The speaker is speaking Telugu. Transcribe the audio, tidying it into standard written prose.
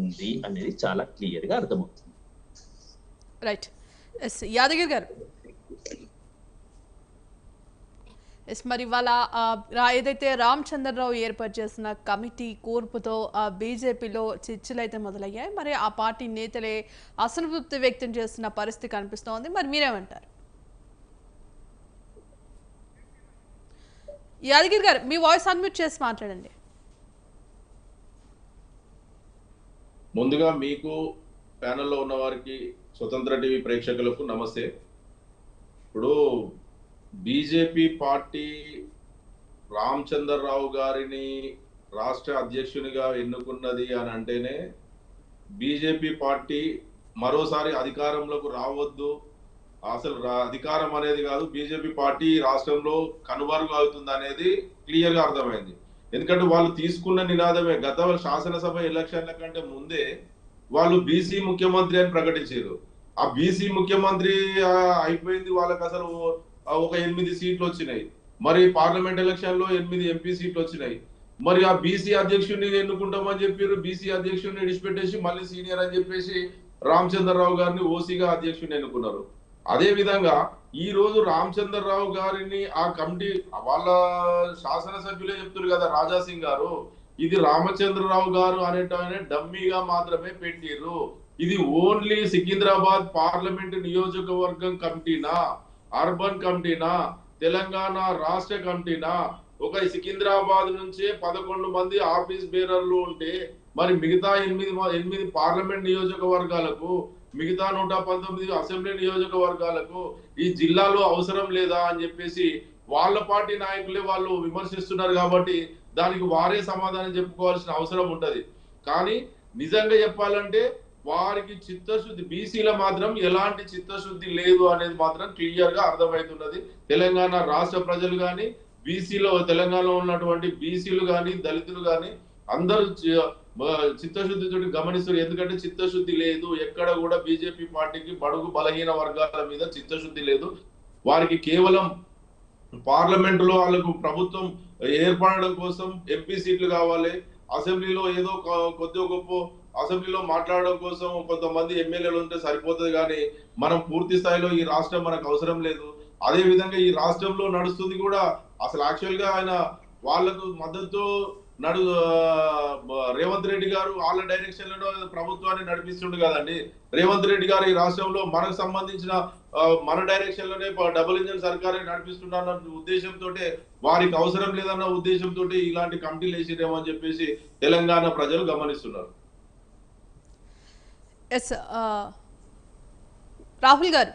ఉంది అనేది చాలా క్లియర్గా అర్థమవుతుంది. రైట్. ఎస్ యాదగిరి గారు, ఎస్ మరి వాళ్ళ ఏదైతే రామచంద్రరావు ఏర్పాటు చేసిన కమిటీ కూర్పుతో బీజేపీలో చర్చలు అయితే మొదలయ్యాయి. మరి ఆ పార్టీ నేతలే అసంతృప్తి వ్యక్తం చేస్తున్న పరిస్థితి కనిపిస్తోంది. మరి మీరేమంటారు? యాదగిరి గారు, మీ వాయిస్ అన్మ్యూట్ చేసి మాట్లాడండి. ముందుగా మీకు ప్యానెల్లో ఉన్న వారికి, స్వతంత్ర టీవీ ప్రేక్షకులకు నమస్తే. ఇప్పుడు బీజేపీ పార్టీ రామచంద్రరావు గారిని రాష్ట్ర అధ్యక్షునిగా ఎన్నుకున్నది అని అంటేనే బీజేపీ పార్టీ మరోసారి అధికారంలోకి రావద్దు, అసలు అధికారం అనేది కాదు, బీజేపీ పార్టీ రాష్ట్రంలో కనుమరుగు అవుతుంది అనేది క్లియర్గా అర్థమైంది. ఎందుకంటే వాళ్ళు తీసుకున్న నినాదమే గత శాసనసభ ఎలక్షన్ల కంటే ముందే వాళ్ళు బీసీ ముఖ్యమంత్రి అని ప్రకటించారు. ఆ బీసీ ముఖ్యమంత్రి అయిపోయింది, వాళ్ళకి అసలు ఒక 8 సీట్లు వచ్చినాయి. మరి పార్లమెంట్ ఎలక్షన్ లో 8 ఎంపీ సీట్లు వచ్చినాయి. మరి ఆ బీసీ అధ్యక్షుడిని ఎన్నుకుంటామని చెప్పారు. బీసీ అధ్యక్షుడిని విడిచిపెట్టేసి మళ్ళీ సీనియర్ అని చెప్పేసి రామచంద్రరావు గారిని ఓసీగా అధ్యక్షుడిని ఎన్నుకున్నారు. అదే విధంగా ఈ రోజు రామచంద్రరావు గారిని ఆ కమిటీ వాళ్ళ శాసనసభ్యులే చెప్తున్నారు కదా, రాజాసింగ్ గారు, ఇది రామచంద్రరావు గారు అనేటనే డమ్మీగా మాత్రమే పెట్టిర్రు. ఇది ఓన్లీ సికింద్రాబాద్ పార్లమెంట్ నియోజకవర్గం కమిటీనా, అర్బన్ కమిటీనా, తెలంగాణ రాష్ట్ర కమిటీనా? ఒక సికింద్రాబాద్ నుంచే 11 మంది ఆఫీస్ బేరర్లు ఉంటే మరి మిగతా 8 పార్లమెంట్ నియోజకవర్గాలకు, మిగతా 119 అసెంబ్లీ నియోజకవర్గాలకు ఈ జిల్లాలో అవసరం లేదా అని చెప్పేసి వాళ్ళ పార్టీ నాయకులే వాళ్ళు విమర్శిస్తున్నారు. కాబట్టి దానికి వారే సమాధానం చెప్పుకోవాల్సిన అవసరం ఉంటది. కానీ నిజంగా చెప్పాలంటే వారికి చిత్తశుద్ధి, బీసీల మాత్రం ఎలాంటి చిత్తశుద్ధి లేదు అనేది మాత్రం క్లియర్ గా అర్థమవుతున్నది. తెలంగాణ రాష్ట్ర ప్రజలు కానీ, బీసీలో తెలంగాణలో ఉన్నటువంటి బీసీలు కానీ, దళితులు కానీ అందరూ చిత్తశుద్ధితో గమనిస్తారు. ఎందుకంటే చిత్తశుద్ధి లేదు, ఎక్కడ కూడా బీజేపీ పార్టీకి బడుగు బలహీన వర్గాల మీద చిత్తశుద్ధి లేదు. వారికి కేవలం పార్లమెంటులో వాళ్ళకు ప్రభుత్వం ఏర్పడడం కోసం ఎంపీ సీట్లు కావాలి, అసెంబ్లీలో ఏదో కొద్ది గొప్ప అసెంబ్లీలో మాట్లాడడం కోసం కొంతమంది ఎమ్మెల్యేలు ఉంటే సరిపోతుంది. కానీ మనం పూర్తి స్థాయిలో ఈ రాష్ట్రం మనకు అవసరం లేదు. అదే విధంగా ఈ రాష్ట్రంలో నడుస్తుంది కూడా అసలు యాక్చువల్ గా ఆయన వాళ్లకు మద్దతు రేవంత్ రెడ్డి గారు వాళ్ళ డైరెక్షన్ లో ప్రభుత్వాన్ని నడిపిస్తుండే కదండి. రేవంత్ రెడ్డి గారు ఈ రాష్ట్రంలో మనకు సంబంధించిన మన డైరెక్షన్ లోనే డబుల్ ఇంజన్ సర్కార్ నడిపిస్తున్న ఉద్దేశంతో, వారికి అవసరం లేదన్న ఉద్దేశంతో ఇలాంటి కమిటీలు వేసిరేమో అని చెప్పేసి తెలంగాణ ప్రజలు గమనిస్తున్నారు. ఎస్ రాహుల్ గారు,